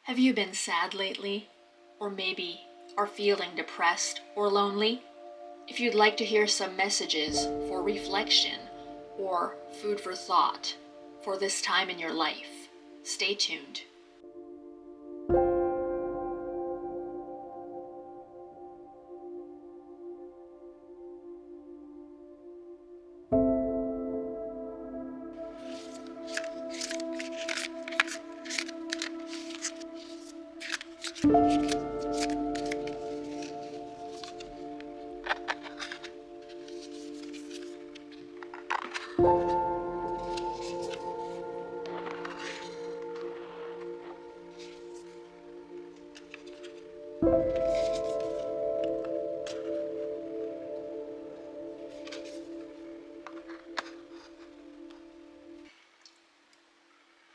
Have you been sad lately? Or maybe are feeling depressed or lonely? If you'd like to hear some messages for reflection or food for thought for this time in your life, stay tuned.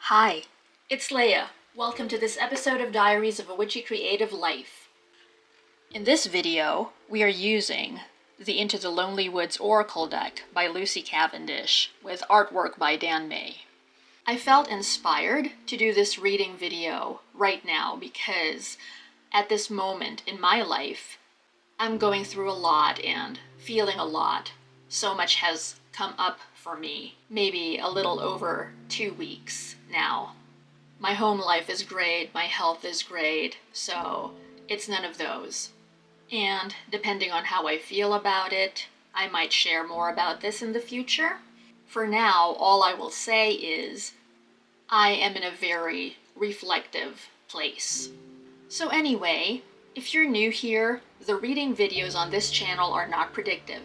Hi, it's Leia. Welcome to this episode of Diaries of a Witchy Creative Life. In this video, we are using the Into the Lonely Woods Oracle deck by Lucy Cavendish with artwork by Dan May. I felt inspired to do this reading video right now because at this moment in my life, I'm going through a lot and feeling a lot. So much has come up for me, maybe a little over 2 weeks now. My home life is great, my health is great, so it's none of those. And depending on how I feel about it, I might share more about this in the future. For now, all I will say is I am in a very reflective place. So anyway, if you're new here, the reading videos on this channel are not predictive.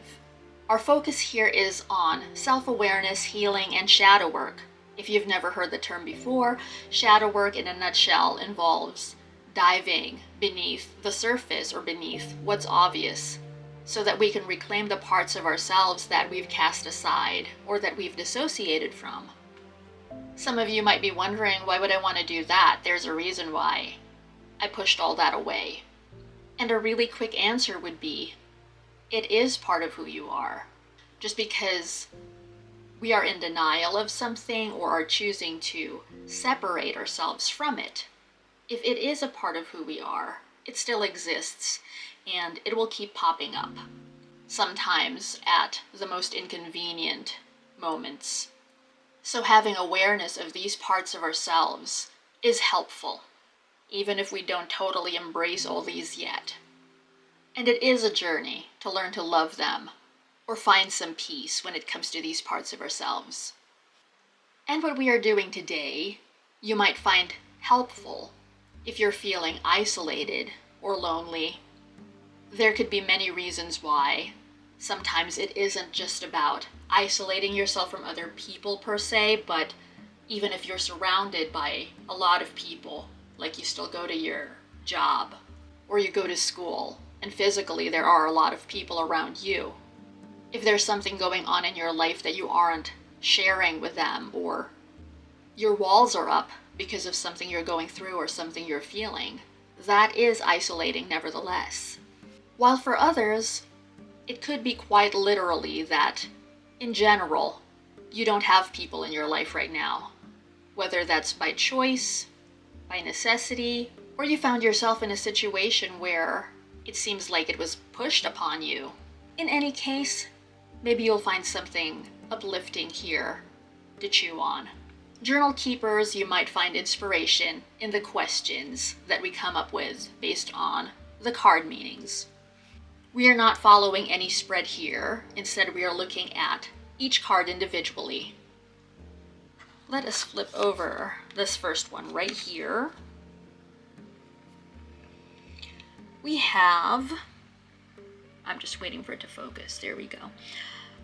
Our focus here is on self-awareness, healing, and shadow work. If you've never heard the term before, shadow work in a nutshell involves diving beneath the surface or beneath what's obvious so that we can reclaim the parts of ourselves that we've cast aside or that we've dissociated from. Some of you might be wondering, why would I want to do that? There's a reason why. I pushed all that away. And a really quick answer would be, it is part of who you are. Just because we are in denial of something or are choosing to separate ourselves from it, if it is a part of who we are, it still exists and it will keep popping up, sometimes at the most inconvenient moments. So having awareness of these parts of ourselves is helpful, even if we don't totally embrace all these yet. And it is a journey to learn to love them or find some peace when it comes to these parts of ourselves. And what we are doing today, you might find helpful if you're feeling isolated or lonely. There could be many reasons why. Sometimes it isn't just about isolating yourself from other people per se, but even if you're surrounded by a lot of people, like you still go to your job or you go to school, and physically there are a lot of people around you. If there's something going on in your life that you aren't sharing with them, or your walls are up because of something you're going through or something you're feeling, that is isolating nevertheless. While for others, it could be quite literally that, in general, you don't have people in your life right now. Whether that's by choice, by necessity, or you found yourself in a situation where it seems like it was pushed upon you. In any case, maybe you'll find something uplifting here to chew on. Journal keepers, you might find inspiration in the questions that we come up with based on the card meanings. We are not following any spread here. Instead, we are looking at each card individually. Let us flip over this first one right here. We have, I'm just waiting for it to focus, there we go.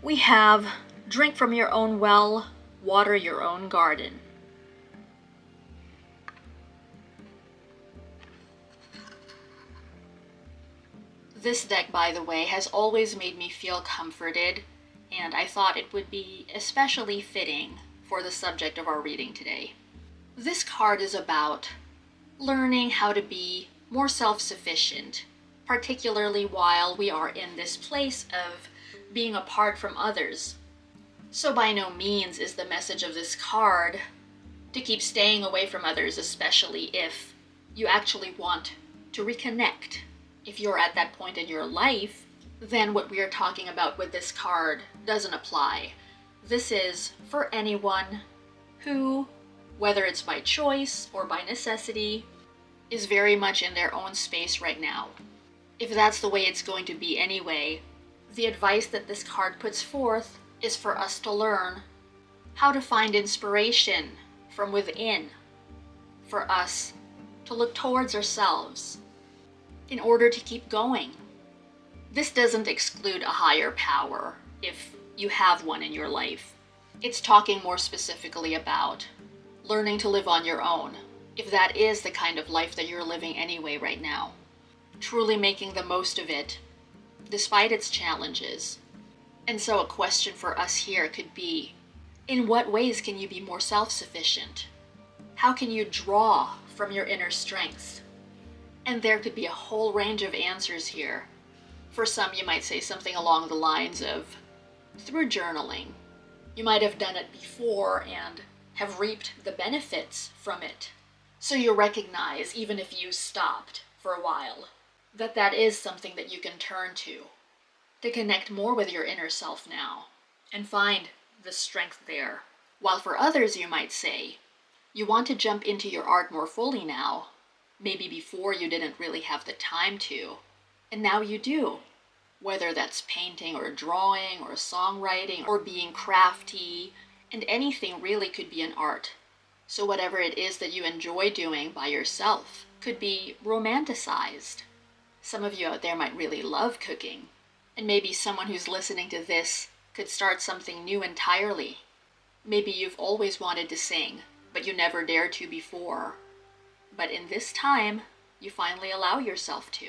We have drink from your own well, water your own garden. This deck, by the way, has always made me feel comforted, and I thought it would be especially fitting for the subject of our reading today. This card is about learning how to be more self-sufficient, particularly while we are in this place of being apart from others. So by no means is the message of this card to keep staying away from others, especially if You actually want to reconnect. If you're at that point in your life, then what we are talking about with this card doesn't apply. This is for anyone who, whether it's by choice or by necessity, is very much in their own space right now. If that's the way it's going to be anyway, the advice that this card puts forth is for us to learn how to find inspiration from within, for us to look towards ourselves in order to keep going. This doesn't exclude a higher power if you have one in your life. It's talking more specifically about learning to live on your own, if that is the kind of life that you're living anyway right now. Truly making the most of it, despite its challenges. And so a question for us here could be, in what ways can you be more self-sufficient? How can you draw from your inner strength? And there could be a whole range of answers here. For some, you might say something along the lines of, through journaling. You might have done it before and have reaped the benefits from it. So you recognize, even if you stopped for a while, that that is something that you can turn to connect more with your inner self now, and find the strength there. While for others, you might say, you want to jump into your art more fully now. Maybe before you didn't really have the time to, and now you do. Whether that's painting or drawing or songwriting or being crafty, and anything really could be an art. So whatever it is that you enjoy doing by yourself could be romanticized. Some of you out there might really love cooking, and maybe someone who's listening to this could start something new entirely. Maybe you've always wanted to sing, but you never dared to before. But in this time, you finally allow yourself to.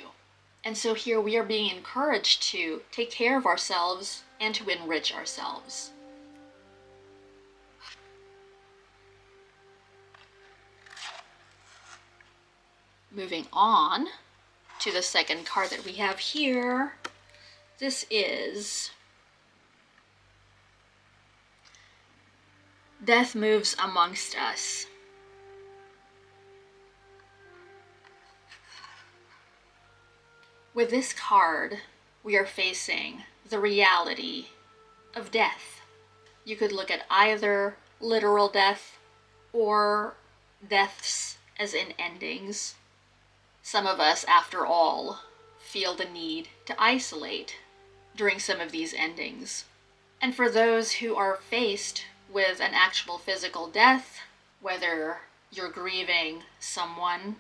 And so here we are being encouraged to take care of ourselves and to enrich ourselves. Moving on to the second card that we have here. This is Death Moves Amongst Us. With this card, we are facing the reality of death. You could look at either literal death or deaths as in endings. Some of us, after all, feel the need to isolate during some of these endings. And for those who are faced with an actual physical death, whether you're grieving someone,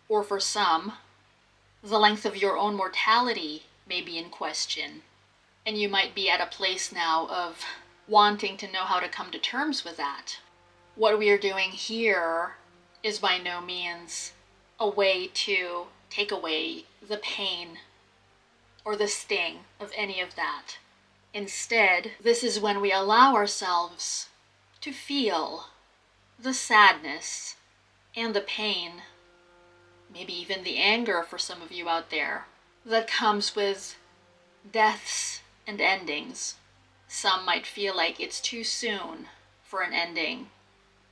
or for some, the length of your own mortality may be in question, and you might be at a place now of wanting to know how to come to terms with that. What we are doing here is by no means a way to take away the pain or the sting of any of that. Instead, this is when we allow ourselves to feel the sadness and the pain, maybe even the anger for some of you out there, that comes with deaths and endings. Some might feel like it's too soon for an ending,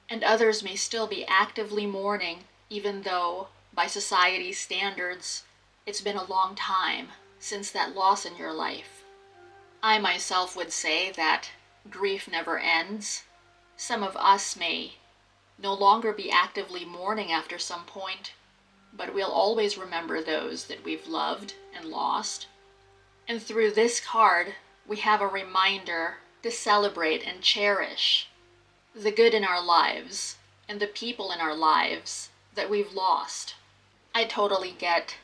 and others may still be actively mourning, even though, by society's standards, it's been a long time since that loss in your life. I myself would say that grief never ends. Some of us may no longer be actively mourning after some point, but we'll always remember those that we've loved and lost. And through this card, we have a reminder to celebrate and cherish the good in our lives and the people in our lives that we've lost. I totally get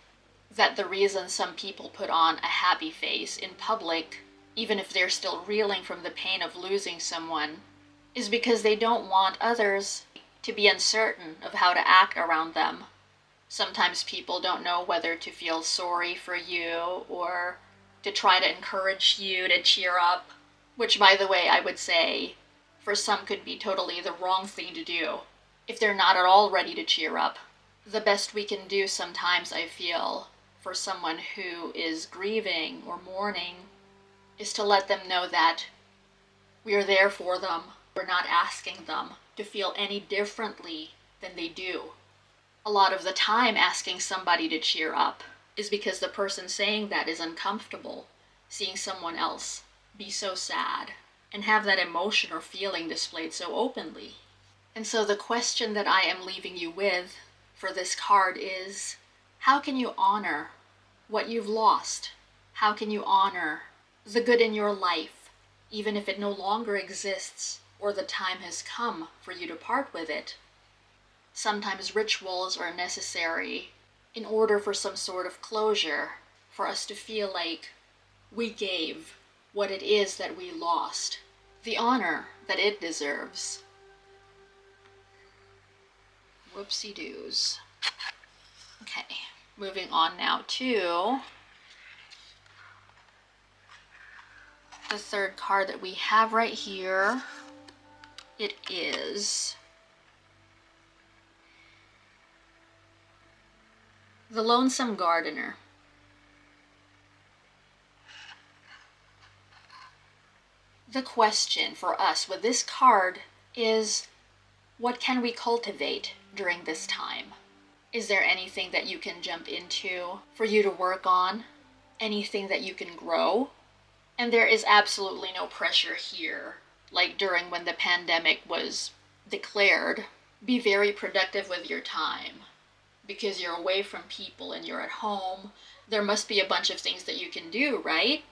that the reason some people put on a happy face in public, even if they're still reeling from the pain of losing someone, is because they don't want others to be uncertain of how to act around them. Sometimes people don't know whether to feel sorry for you or to try to encourage you to cheer up, which, by the way, I would say for some could be totally the wrong thing to do if they're not at all ready to cheer up. The best we can do sometimes, I feel, for someone who is grieving or mourning is to let them know that we are there for them. We're not asking them to feel any differently than they do. A lot of the time, asking somebody to cheer up is because the person saying that is uncomfortable seeing someone else be so sad and have that emotion or feeling displayed so openly. And so the question that I am leaving you with for this card is, how can you honor what you've lost? How can you honor the good in your life, even if it no longer exists or the time has come for you to part with it? Sometimes rituals are necessary in order for some sort of closure, for us to feel like we gave what it is that we lost the honor that it deserves. Whoopsie-doos. Okay, moving on now to the third card that we have right here. It is the Lonesome Gardener. The question for us with this card is, what can we cultivate during this time? Is there anything that you can jump into for you to work on? Anything that you can grow? And there is absolutely no pressure here. Like during when the pandemic was declared, be very productive with your time. Because you're away from people and you're at home, there must be a bunch of things that you can do, right?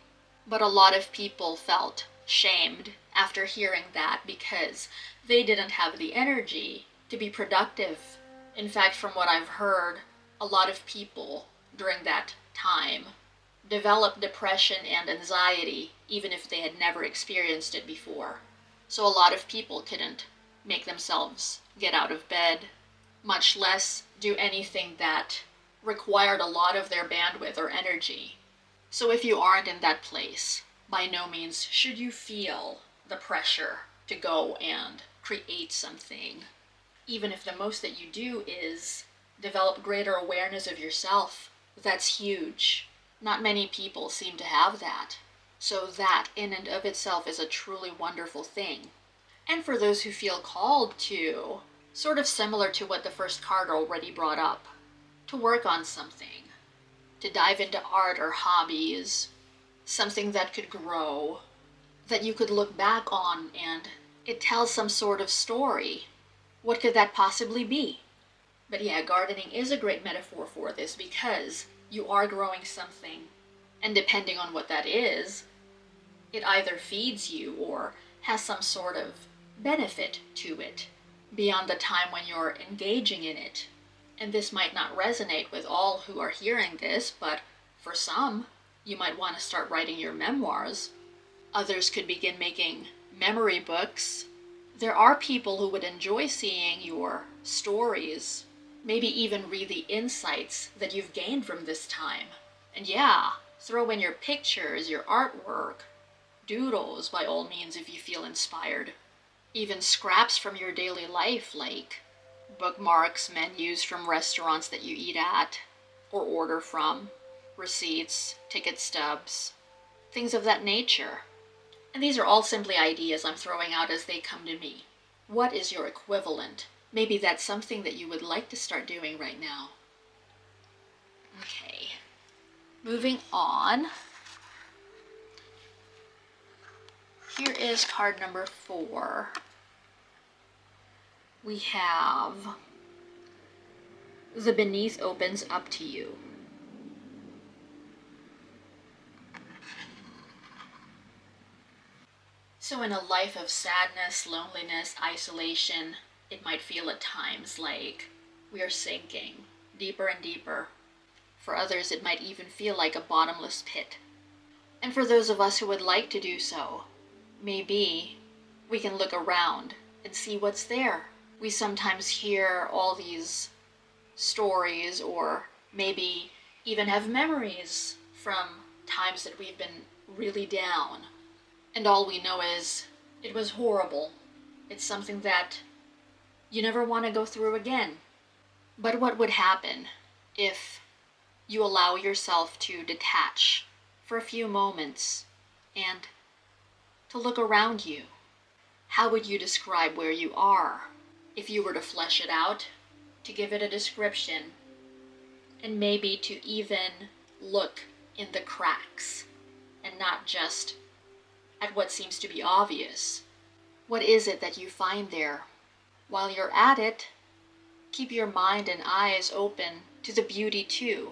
But a lot of people felt shamed after hearing that because they didn't have the energy to be productive. In fact, from what I've heard, a lot of people during that time developed depression and anxiety, even if they had never experienced it before. So a lot of people couldn't make themselves get out of bed, much less do anything that required a lot of their bandwidth or energy. So if you aren't in that place, by no means should you feel the pressure to go and create something. Even if the most that you do is develop greater awareness of yourself, that's huge. Not many people seem to have that. So that in and of itself is a truly wonderful thing. And for those who feel called to, sort of similar to what the first card already brought up, to work on something, to dive into art or hobbies, something that could grow, that you could look back on and it tells some sort of story. What could that possibly be? But yeah, gardening is a great metaphor for this because you are growing something, and depending on what that is, it either feeds you or has some sort of benefit to it beyond the time when you're engaging in it. And this might not resonate with all who are hearing this, but for some, you might want to start writing your memoirs. Others could begin making memory books. There are people who would enjoy seeing your stories, maybe even read the insights that you've gained from this time. And yeah, throw in your pictures, your artwork, doodles by all means if you feel inspired. Even scraps from your daily life like bookmarks, menus from restaurants that you eat at or order from, receipts, ticket stubs, things of that nature. And these are all simply ideas I'm throwing out as they come to me. What is your equivalent? Maybe that's something that you would like to start doing right now. Okay, moving on. Here is card number 4. We have the Beneath Opens Up to You. So in a life of sadness, loneliness, isolation, it might feel at times like we are sinking deeper and deeper. For others, it might even feel like a bottomless pit. And for those of us who would like to do so, maybe we can look around and see what's there. We sometimes hear all these stories or maybe even have memories from times that we've been really down. And all we know is it was horrible. It's something that you never want to go through again. But what would happen if you allow yourself to detach for a few moments and to look around you? How would you describe where you are if you were to flesh it out? to give it a description, and maybe to even look in the cracks and not just at what seems to be obvious. What is it that you find there? While you're at it, keep your mind and eyes open to the beauty too.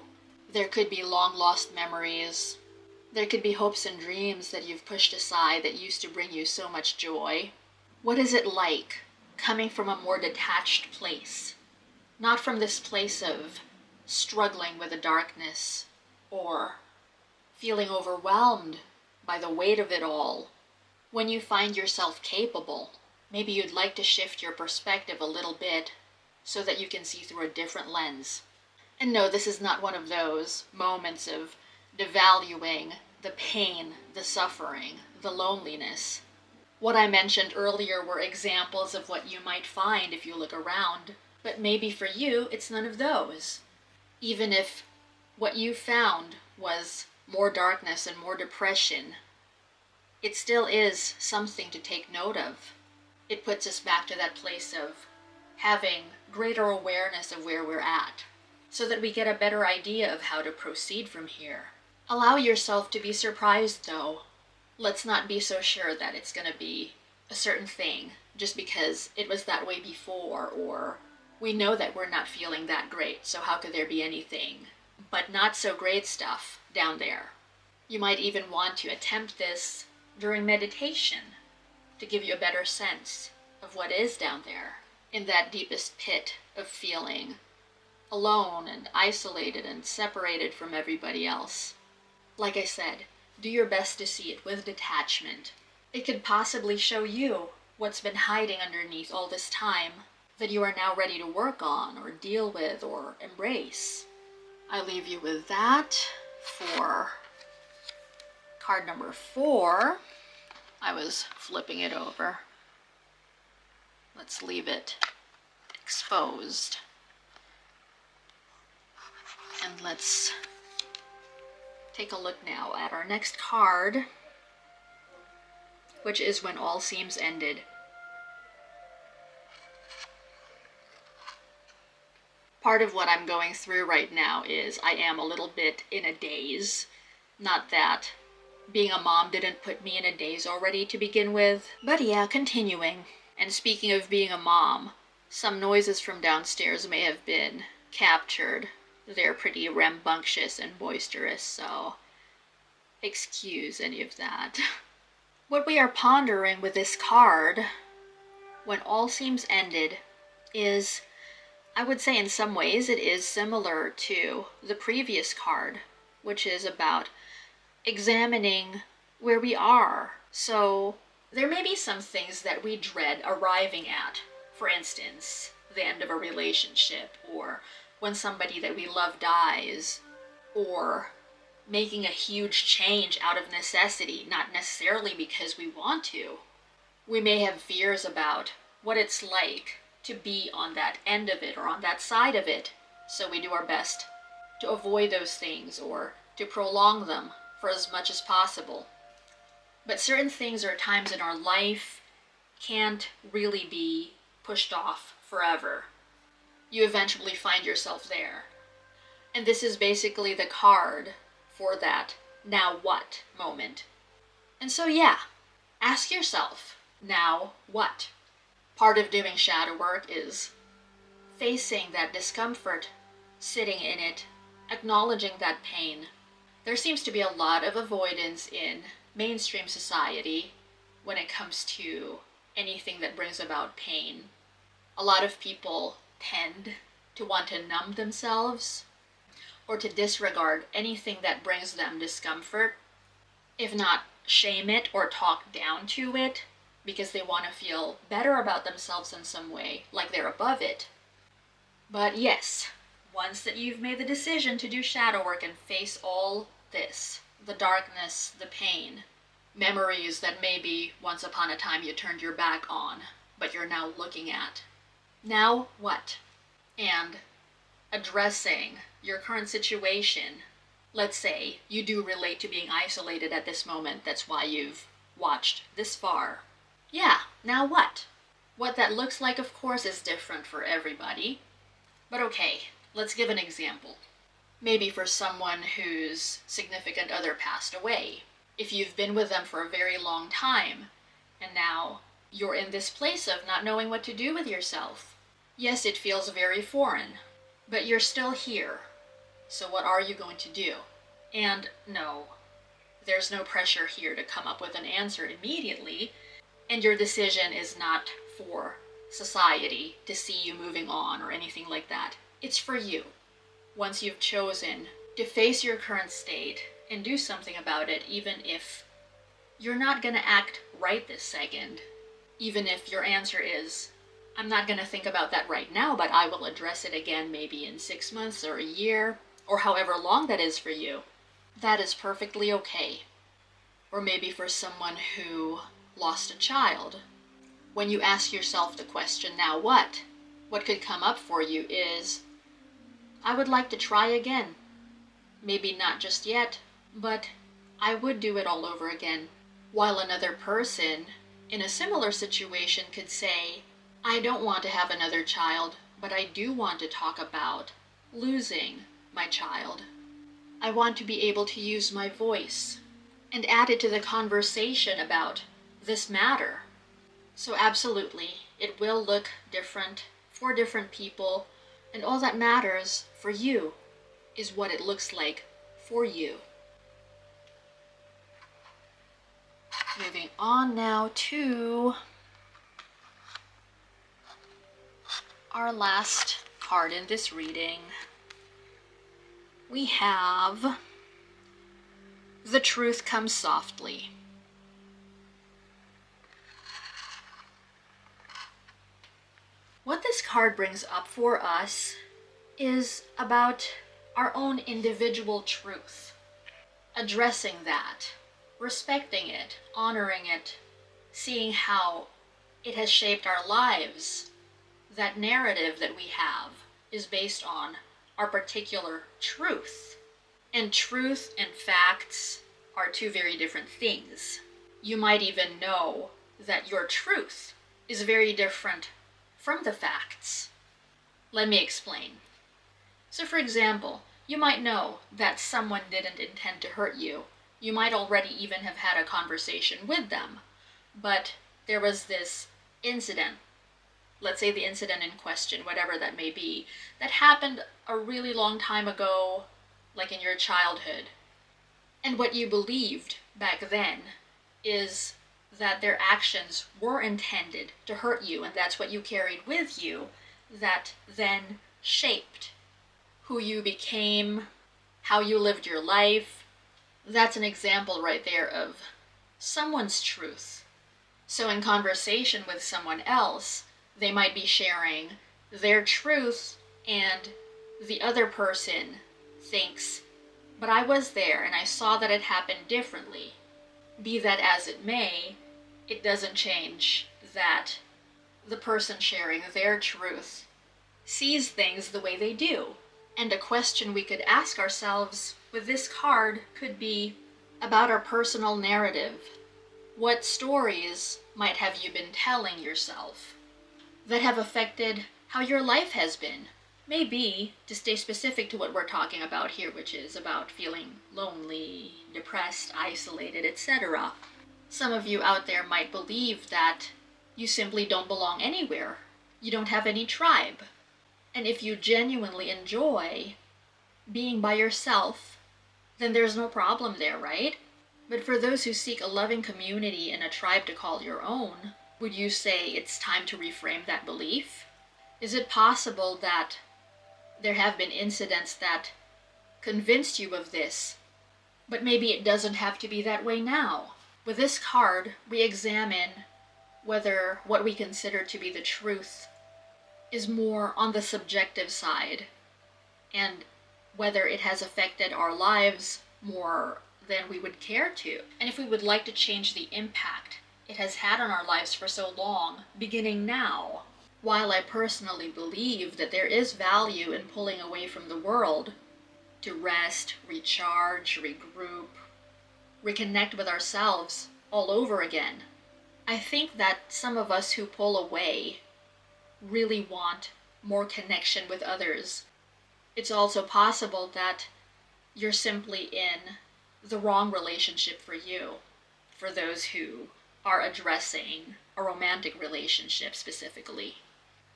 There could be long-lost memories. There could be hopes and dreams that you've pushed aside that used to bring you so much joy. What is it like coming from a more detached place? Not from this place of struggling with the darkness or feeling overwhelmed by the weight of it all. When you find yourself capable, maybe you'd like to shift your perspective a little bit so that you can see through a different lens. And no, this is not one of those moments of devaluing the pain, the suffering, the loneliness. What I mentioned earlier were examples of what you might find if you look around, but maybe for you, it's none of those. Even if what you found was more darkness and more depression, it still is something to take note of. It puts us back to that place of having greater awareness of where we're at, so that we get a better idea of how to proceed from here. Allow yourself to be surprised though. Let's not be so sure that it's going to be a certain thing just because it was that way before, or we know that we're not feeling that great, so how could there be anything but not so great stuff down there? You might even want to attempt this during meditation to give you a better sense of what is down there in that deepest pit of feeling alone and isolated and separated from everybody else. Like I said, do your best to see it with detachment. It could possibly show you what's been hiding underneath all this time that you are now ready to work on or deal with or embrace. I leave you with that for card number 4. I was flipping it over. Let's leave it exposed. And let's take a look now at our next card, which is When All Seems Ended. Part of what I'm going through right now is I am a little bit in a daze. Not that being a mom didn't put me in a daze already to begin with, but yeah, continuing. And speaking of being a mom, some noises from downstairs may have been captured. They're pretty rambunctious and boisterous, so excuse any of that. What we are pondering with this card, When All Seems Ended, is, I would say in some ways it is similar to the previous card, which is about examining where we are. So there may be some things that we dread arriving at. For instance, the end of a relationship, or when somebody that we love dies, or making a huge change out of necessity, not necessarily because we want to. We may have fears about what it's like to be on that end of it or on that side of it, so we do our best to avoid those things or to prolong them for as much as possible. But certain things or times in our life can't really be pushed off forever. You eventually find yourself there. And this is basically the card for that now what moment. And so yeah, ask yourself, now what? Part of doing shadow work is facing that discomfort, sitting in it, acknowledging that pain. There seems to be a lot of avoidance in mainstream society when it comes to anything that brings about pain. A lot of people tend to want to numb themselves or to disregard anything that brings them discomfort, if not shame it or talk down to it, because they want to feel better about themselves in some way, like they're above it. But yes, once that you've made the decision to do shadow work and face all this, the darkness, the pain, memories that maybe once upon a time you turned your back on, but you're now looking at, now what? And addressing your current situation. Let's say you do relate to being isolated at this moment, that's why you've watched this far. Yeah, now what? What that looks like, of course, is different for everybody. But okay, let's give an example. Maybe for someone whose significant other passed away. If you've been with them for a very long time, and now you're in this place of not knowing what to do with yourself. Yes, it feels very foreign, but you're still here. So what are you going to do? And no, there's no pressure here to come up with an answer immediately, and your decision is not for society to see you moving on or anything like that. It's for you. Once you've chosen to face your current state and do something about it, even if you're not going to act right this second, even if your answer is, I'm not going to think about that right now, but I will address it again maybe in 6 months or a year, or however long that is for you, that is perfectly okay. Or maybe for someone who lost a child, when you ask yourself the question, now what? What could come up for you is, I would like to try again. Maybe not just yet, but I would do it all over again. While another person in a similar situation could say, I don't want to have another child, but I do want to talk about losing my child. I want to be able to use my voice and add it to the conversation about this matter. So absolutely, it will look different for different people, and all that matters for you is what it looks like for you. Moving on now to our last card in this reading. We have The Truth Comes Softly. What this card brings up for us is about our own individual truth. Addressing that, respecting it, honoring it, seeing how it has shaped our lives. That narrative that we have is based on our particular truth. And truth and facts are two very different things. You might even know that your truth is very different from the facts. Let me explain. So for example, you might know that someone didn't intend to hurt you. You might already even have had a conversation with them, but there was this incident, let's say the incident in question, whatever that may be, that happened a really long time ago, like in your childhood. And what you believed back then is that their actions were intended to hurt you, and that's what you carried with you, that then shaped who you became, how you lived your life. That's an example right there of someone's truth. So in conversation with someone else, they might be sharing their truth, and the other person thinks, but I was there and I saw that it happened differently. Be that as it may, it doesn't change that the person sharing their truth sees things the way they do. And a question we could ask ourselves with this card could be about our personal narrative. What stories might have you been telling yourself that have affected how your life has been? Maybe, to stay specific to what we're talking about here, which is about feeling lonely, depressed, isolated, etc. Some of you out there might believe that you simply don't belong anywhere. You don't have any tribe. And if you genuinely enjoy being by yourself, then there's no problem there, right? But for those who seek a loving community and a tribe to call your own, would you say it's time to reframe that belief? Is it possible that there have been incidents that convinced you of this, but maybe it doesn't have to be that way now? With this card, we examine whether what we consider to be the truth is more on the subjective side, and whether it has affected our lives more than we would care to, and if we would like to change the impact it has had on our lives for so long, beginning now. While I personally believe that there is value in pulling away from the world to rest, recharge, regroup, reconnect with ourselves all over again, I think that some of us who pull away really want more connection with others. It's also possible that you're simply in the wrong relationship for you, for those who are addressing a romantic relationship specifically.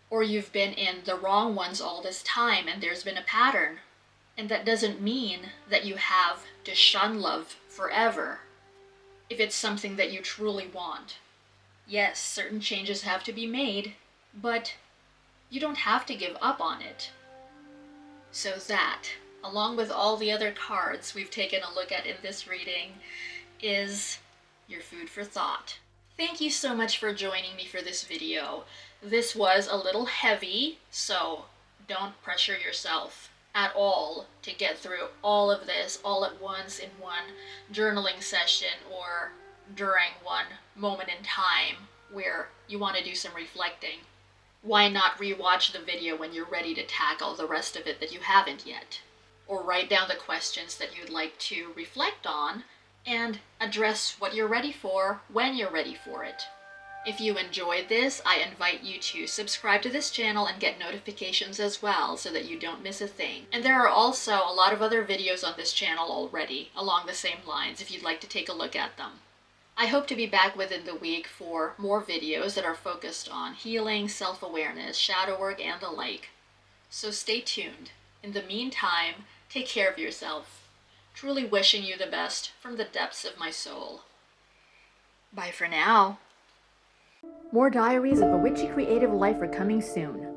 Or you've been in the wrong ones all this time and there's been a pattern. And that doesn't mean that you have to shun love forever if it's something that you truly want. Yes, certain changes have to be made, but you don't have to give up on it. So that, along with all the other cards we've taken a look at in this reading, is your food for thought. Thank you so much for joining me for this video. This was a little heavy, so don't pressure yourself at all to get through all of this all at once in one journaling session or during one moment in time where you want to do some reflecting. Why not rewatch the video when you're ready to tackle the rest of it that you haven't yet? Or write down the questions that you'd like to reflect on and address what you're ready for when you're ready for it. If you enjoyed this, I invite you to subscribe to this channel and get notifications as well so that you don't miss a thing. And there are also a lot of other videos on this channel already along the same lines if you'd like to take a look at them. I hope to be back within the week for more videos that are focused on healing, self-awareness, shadow work, and the like. So stay tuned. In the meantime, take care of yourself. Truly wishing you the best from the depths of my soul. Bye for now. More Diaries of a Witchy Creative Life are coming soon.